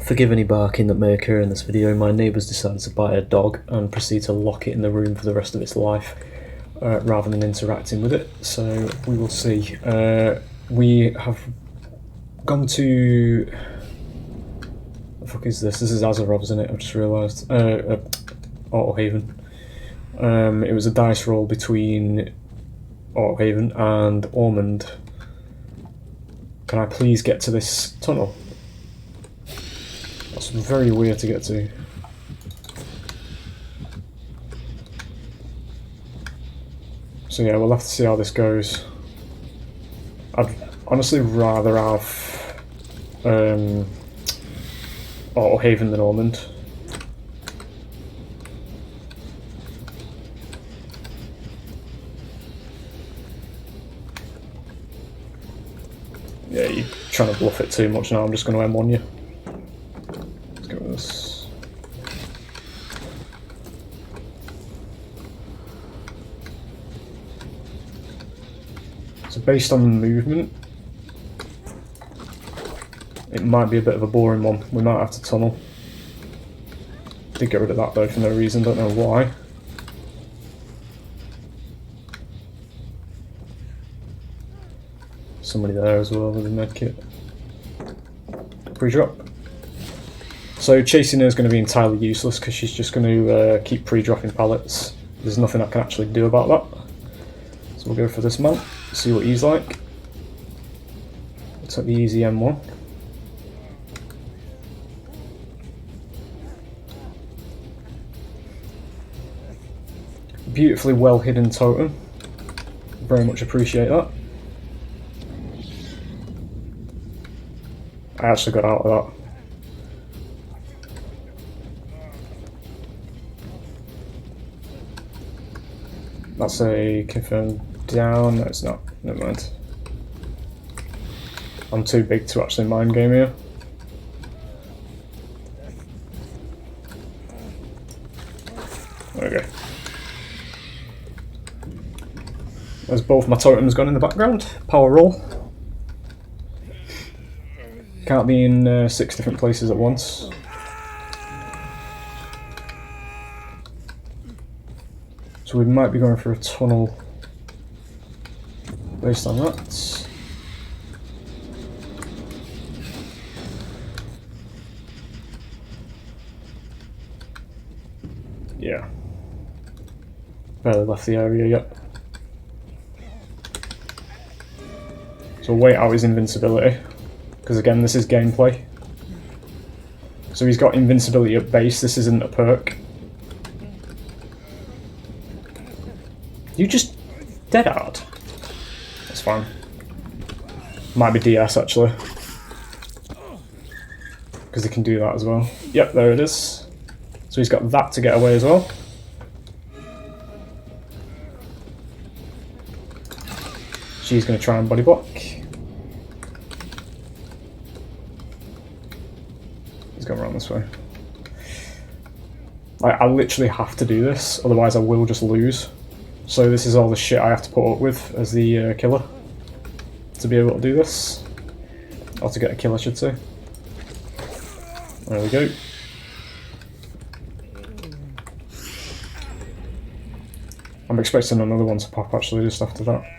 Forgive any barking that may occur in this video. My neighbours decided to buy a dog and proceed to lock it in the room for the rest of its life rather than interacting with it, so we will see. We have gone to... What the fuck is this? This is Azeroth, isn't it? I've just realised. Autohaven. It was a dice roll between Autohaven and Ormond. Can I please get to this tunnel? That's very weird to get to. So yeah, we'll have to see how this goes. I'd honestly rather have Autohaven than Ormond. Yeah, you're trying to bluff it too much now. I'm just going to M1 you. Let's go with this. So based on the movement, it might be a bit of a boring one. We might have to tunnel. Did get rid of that though for no reason, don't know why. Somebody there as well with a medkit. Pre-drop. So chasing her is going to be entirely useless because she's just going to keep pre-dropping pallets. There's nothing I can actually do about that. So we'll go for this man, see what he's like. Looks like the easy M1. Beautifully well hidden totem. Very much appreciate that. I actually got out of that. That's a confirmed down. No, it's not. Never mind. I'm too big to actually mind game here. There we go. There's both my totems gone in the background. Power roll. Can't be in 6 different places at once. So we might be going for a tunnel based on that. Yeah. Barely left the area yet. So wait out his invincibility. Because again, this is gameplay. So he's got invincibility at base, this isn't a perk. You just dead hard. That's fine. Might be DS actually. Because they can do that as well. Yep, there it is. So he's got that to get away as well. She's going to try and body block. Go around this way. Like, I literally have to do this, otherwise I will just lose. So this is all the shit I have to put up with as the killer to be able to do this. Or to get a kill, I should say. There we go. I'm expecting another one to pop actually just after that.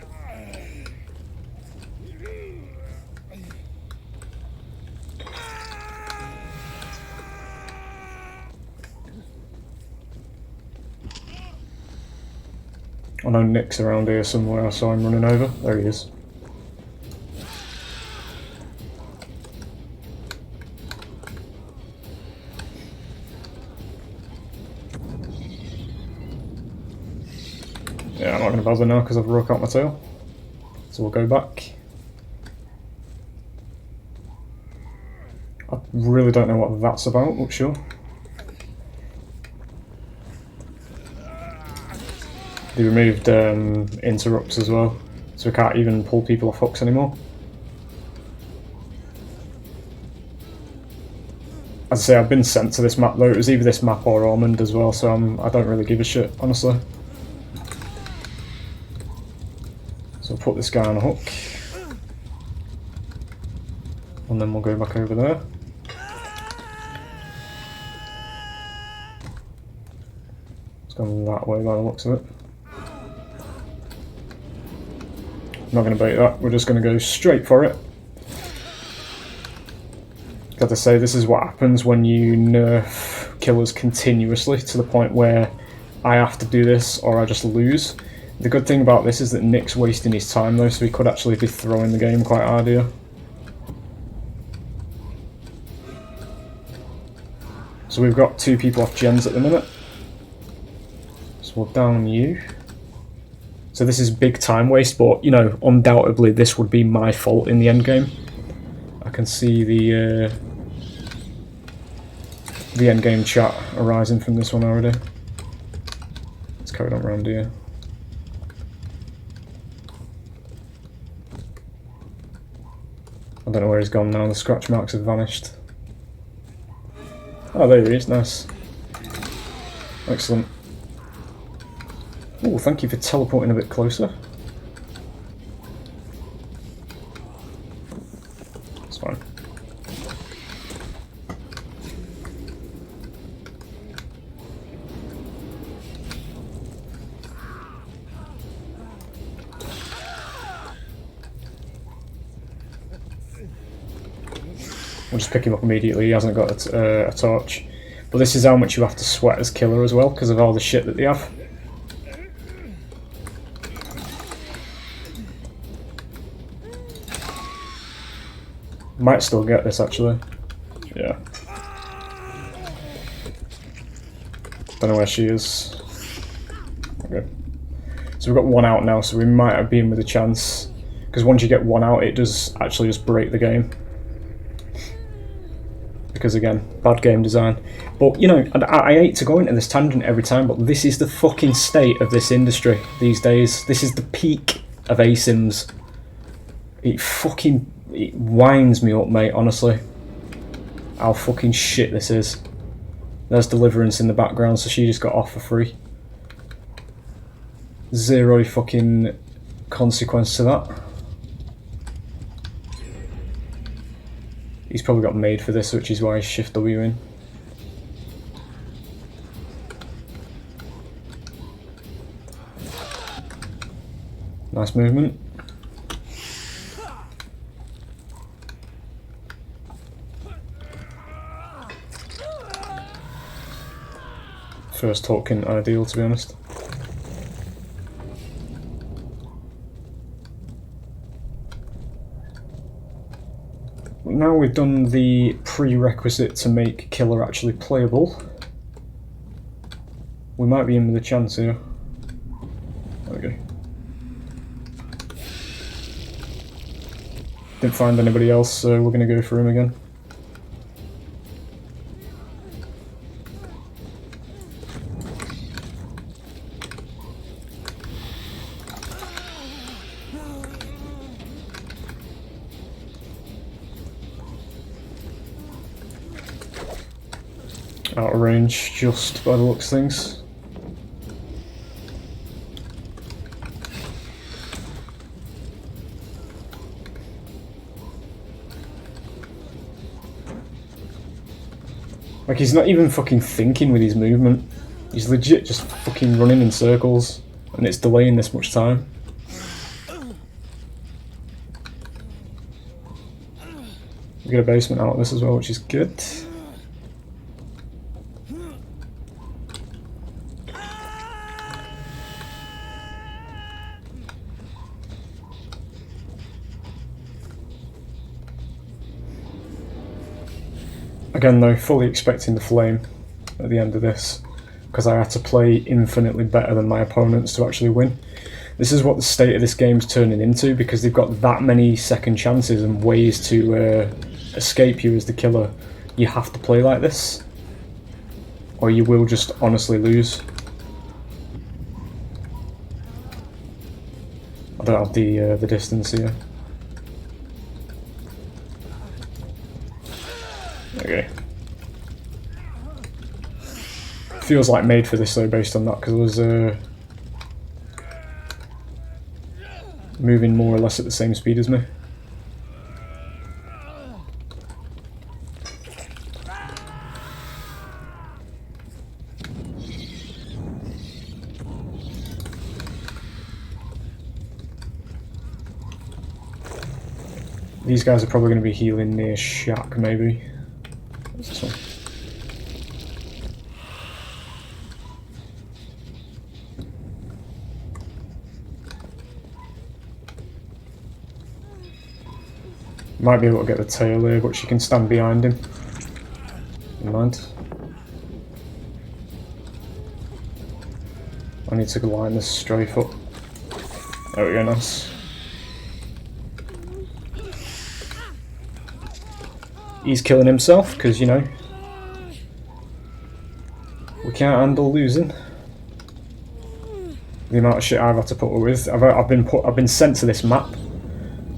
I know Nick's around here somewhere, I saw him running over. There he is. Yeah, I'm not going to bother now because I've broke out my tail. So we'll go back. I really don't know what that's about, but sure. They removed interrupts as well, so we can't even pull people off hooks anymore. As I say, I've been sent to this map though. It was either this map or Ormond as well, so I don't really give a shit, honestly. So I'll put this guy on a hook. And then we'll go back over there. gone that way by the looks of it. I'm not going to bait that, we're just going to go straight for it. Got to say, this is what happens when you nerf killers continuously to the point where I have to do this or I just lose. The good thing about this is that Nick's wasting his time though, so he could actually be throwing the game quite hard here. So we've got 2 people off gens at the minute. So we'll down you. So this is big time waste, but you know, undoubtedly this would be my fault in the end game. I can see the end game chat arising from this one already. Let's carry on around here. I don't know where he's gone now, the scratch marks have vanished. Oh, there he is, nice. Excellent. Oh, thank you for teleporting a bit closer. It's fine. We'll just pick him up immediately, he hasn't got a torch. But this is how much you have to sweat as killer as well, because of all the shit that they have. Might still get this actually. Yeah. Don't know where she is. Okay. So we've got 1 out now, so we might have been with a chance. Because once you get 1 out, it does actually just break the game. Because again, bad game design. But you know, I hate to go into this tangent every time, but this is the fucking state of this industry these days. This is the peak of ASIMs. It winds me up, mate, honestly. How fucking shit this is. There's Deliverance in the background, so she just got off for free. Zero fucking consequence to that. He's probably got made for this, which is why he's shift W in. Nice movement. First hook isn't ideal, to be honest. Now we've done the prerequisite to make killer actually playable, we might be in with a chance here. There we go. Didn't find anybody else, so we're going to go for him again. Out of range, just by the looks of things. Like, he's not even fucking thinking with his movement. He's legit just fucking running in circles, and it's delaying this much time. We get a basement out of this as well, which is good. Again though, fully expecting the flame at the end of this, because I had to play infinitely better than my opponents to actually win. This is what the state of this game's turning into, because they've got that many second chances and ways to escape you as the killer. You have to play like this, or you will just honestly lose. I don't have the distance here. Okay. Feels like made for this though, based on that, because I was moving more or less at the same speed as me. These guys are probably going to be healing near shack, maybe. What's this one? Might be able to get the tail here, but she can stand behind him. Never mind. I need to line this strafe up. There we go, nice. He's killing himself because, you know, we can't handle losing. The amount of shit I've had to put up with. I've been sent to this map.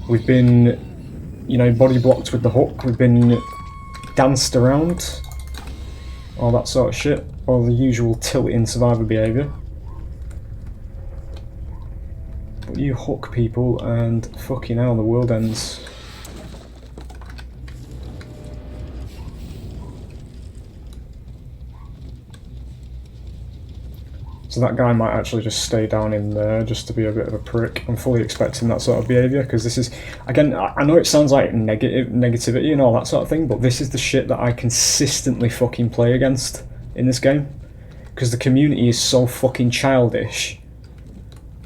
We've been, you know, body blocked with the hook. We've been danced around. All that sort of shit. All the usual tilting survivor behaviour. But you hook people and fucking hell, the world ends. So that guy might actually just stay down in there just to be a bit of a prick. I'm fully expecting that sort of behaviour because this is, again, I know it sounds like negativity and all that sort of thing, but this is the shit that I consistently fucking play against in this game. Because the community is so fucking childish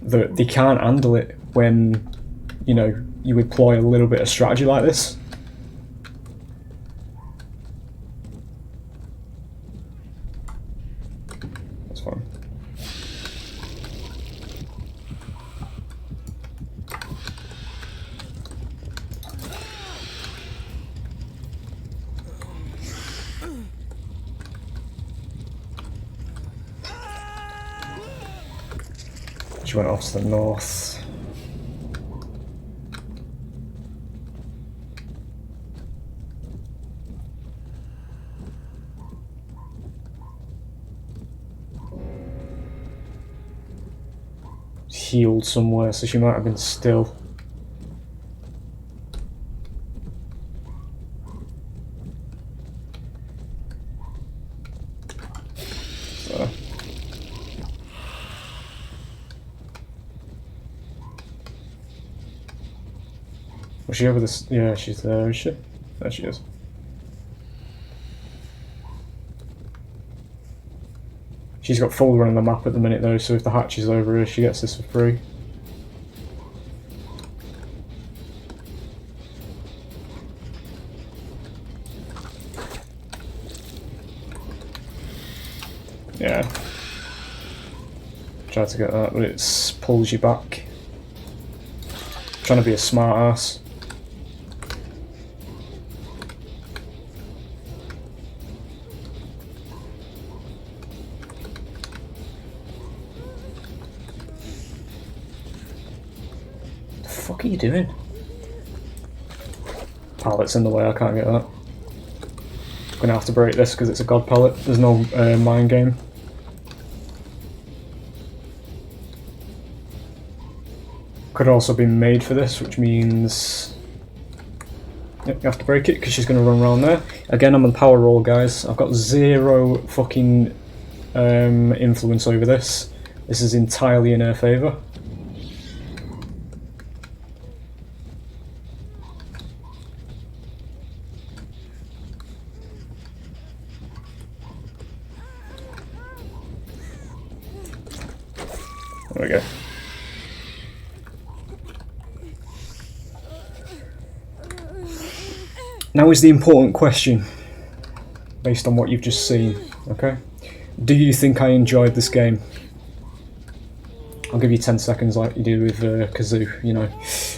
that they can't handle it when, you know, you employ a little bit of strategy like this. That's fine. She went off to the north. Healed somewhere, so she might have been still. So. Was she over this? Yeah, she's there, is she? There she is. She's got full run on the map at the minute though, so if the hatch is over her, she gets this for free. Yeah. Tried to get that, but it pulls you back. Trying to be a smart ass. What the fuck are you doing? Pallet's in the way, I can't get that. I'm gonna have to break this because it's a god pallet. There's no mind game. Could also be made for this, which means yep, you have to break it because she's going to run around there. Again, I'm on power roll, guys. I've got zero fucking influence over this. This is entirely in her favour. There we go. Now is the important question, based on what you've just seen, okay? Do you think I enjoyed this game? I'll give you 10 seconds like you do with Kazoo, you know,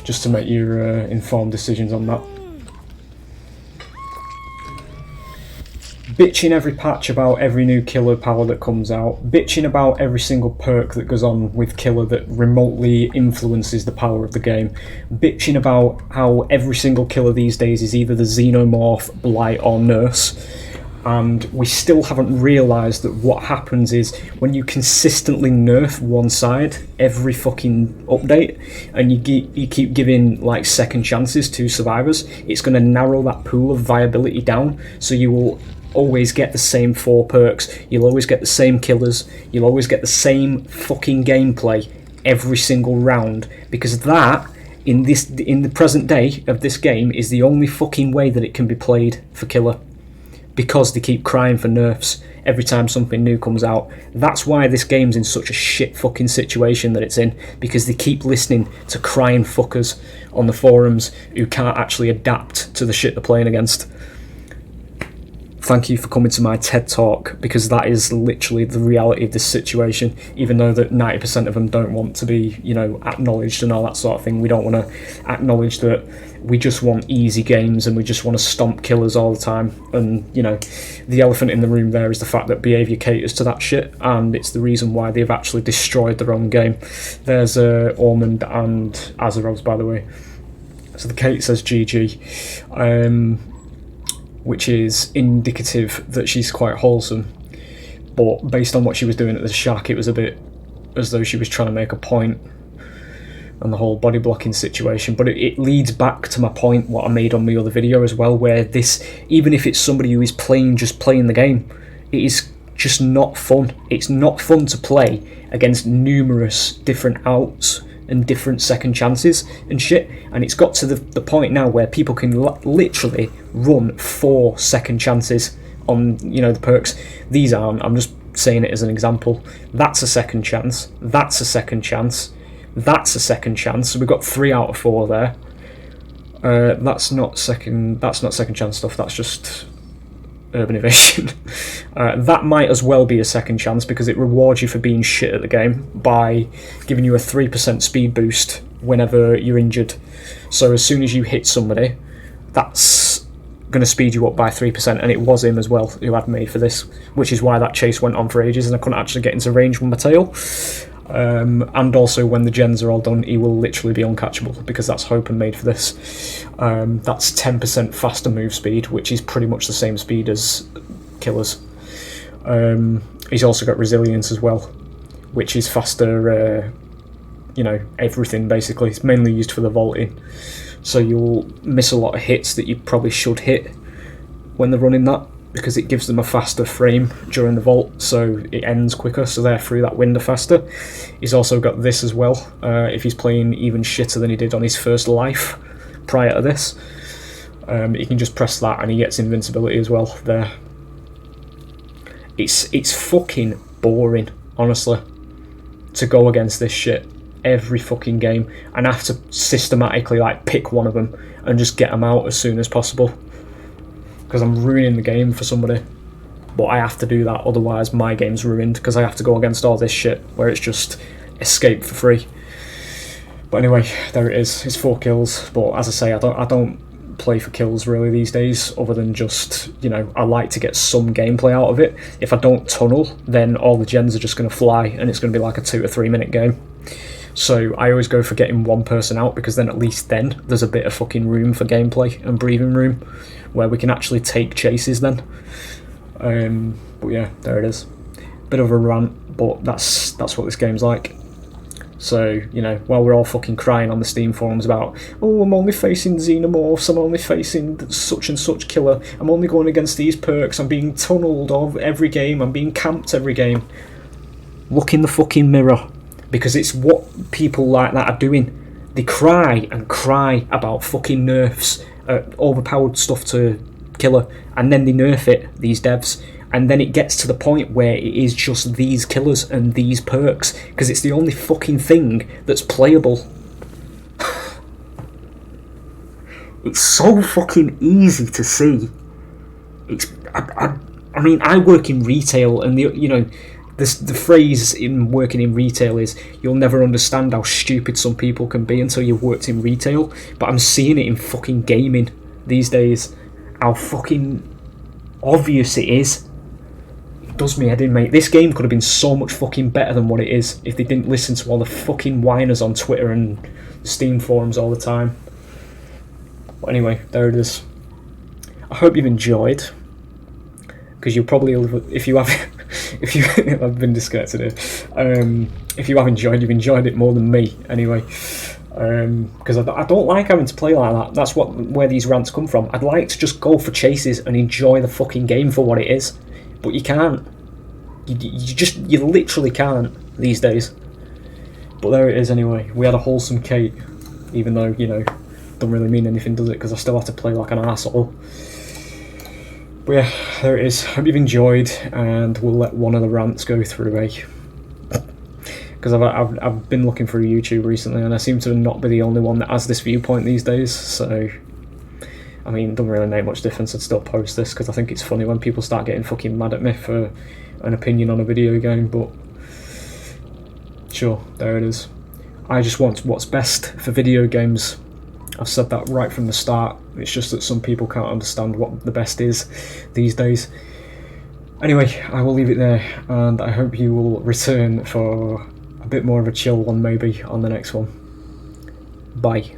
just to make your informed decisions on that. Bitching every patch about every new killer power that comes out, bitching about every single perk that goes on with killer that remotely influences the power of the game, bitching about how every single killer these days is either the Xenomorph, Blight or Nurse, and we still haven't realised that what happens is when you consistently nerf one side every fucking update and you keep giving like second chances to survivors, it's going to narrow that pool of viability down, so you will always get the same 4 perks, you'll always get the same killers, you'll always get the same fucking gameplay every single round, because that in the present day of this game is the only fucking way that it can be played for killer, because they keep crying for nerfs every time something new comes out. That's why this game's in such a shit fucking situation that it's in, because they keep listening to crying fuckers on the forums who can't actually adapt to the shit they're playing against. Thank you for coming to my TED Talk, because that is literally the reality of this situation, even though that 90% of them don't want to be, you know, acknowledged and all that sort of thing. We don't want to acknowledge that we just want easy games and we just want to stomp killers all the time. And, you know, the elephant in the room there is the fact that behaviour caters to that shit, and it's the reason why they've actually destroyed their own game. There's Ormond and Azeroth, by the way. So the Kate says GG. Which is indicative that she's quite wholesome. But based on what she was doing at the shack, it was a bit as though she was trying to make a point on the whole body blocking situation. But it leads back to my point, what I made on my other video as well, where this, even if it's somebody who is just playing the game, it is just not fun. It's not fun to play against numerous different outs and different second chances and shit, and it's got to the point now where people can literally run 4 second chances on, you know, the perks. These aren't, I'm just saying it as an example. That's a second chance, that's a second chance, that's a second chance. So we've got 3 out of 4 there. That's not second chance stuff, that's just urban evasion. That might as well be a second chance, because it rewards you for being shit at the game by giving you a 3% speed boost whenever you're injured. So as soon as you hit somebody, that's going to speed you up by 3%, and it was him as well who had made for this, which is why that chase went on for ages and I couldn't actually get into range with my tail. And also when the gens are all done, he will literally be uncatchable, because that's Hope and made for this. That's 10% faster move speed, which is pretty much the same speed as killers. He's also got resilience as well, which is faster, you know, everything basically. It's mainly used for the vaulting, so you'll miss a lot of hits that you probably should hit when they're running that, because it gives them a faster frame during the vault, so it ends quicker, so they're through that window faster. He's also got this as well, if he's playing even shitter than he did on his first life prior to this. He can just press that and he gets invincibility as well there. It's fucking boring, honestly, to go against this shit every fucking game and have to systematically like pick one of them and just get them out as soon as possible, because I'm ruining the game for somebody. But I have to do that, otherwise my game's ruined, because I have to go against all this shit where it's just escape for free. But anyway, there it is. It's 4 kills. But as I say, I don't play for kills really these days, other than just, you know, I like to get some gameplay out of it. If I don't tunnel, then all the gens are just going to fly and it's going to be like a 2 or 3 minute game. So I always go for getting one person out, because then at least then there's a bit of fucking room for gameplay and breathing room where we can actually take chases then. But yeah, there it is. Bit of a rant, but that's what this game's like. So, you know, while we're all fucking crying on the Steam forums about, oh, I'm only facing xenomorphs, I'm only facing such and such killer, I'm only going against these perks, I'm being tunnelled of every game, I'm being camped every game. Look in the fucking mirror, because it's what people like that are doing. They cry and cry about fucking nerfs, overpowered stuff to killer, and then they nerf it, these devs, and then it gets to the point where it is just these killers and these perks, because it's the only fucking thing that's playable. It's so fucking easy to see. I mean, I work in retail, and the phrase in working in retail is, you'll never understand how stupid some people can be until you've worked in retail. But I'm seeing it in fucking gaming these days, how fucking obvious it is. It does me head in, mate. This game could have been so much fucking better than what it is if they didn't listen to all the fucking whiners on Twitter and Steam forums all the time. But anyway, there it is. I hope you've enjoyed, because you'll probably, if you have, I've been disconnected here. If you have enjoyed, you've enjoyed it more than me anyway. Because I don't like having to play like that. That's where these rants come from. I'd like to just go for chases and enjoy the fucking game for what it is, but you can't. You literally can't these days. But there it is anyway. We had a wholesome Kate. even though, you know, doesn't really mean anything, does it? Because I still have to play like an arsehole. But yeah, there it is. Hope you've enjoyed, and we'll let one of the rants go through, because I've been looking through YouTube recently, and I seem to not be the only one that has this viewpoint these days, so I mean, it doesn't really make much difference. I'd still post this because I think it's funny when people start getting fucking mad at me for an opinion on a video game, but sure, there it is. I just want what's best for video games. I've said that right from the start. It's just that some people can't understand what the best is these days. Anyway, I will leave it there, and I hope you will return for a bit more of a chill one maybe on the next one. Bye.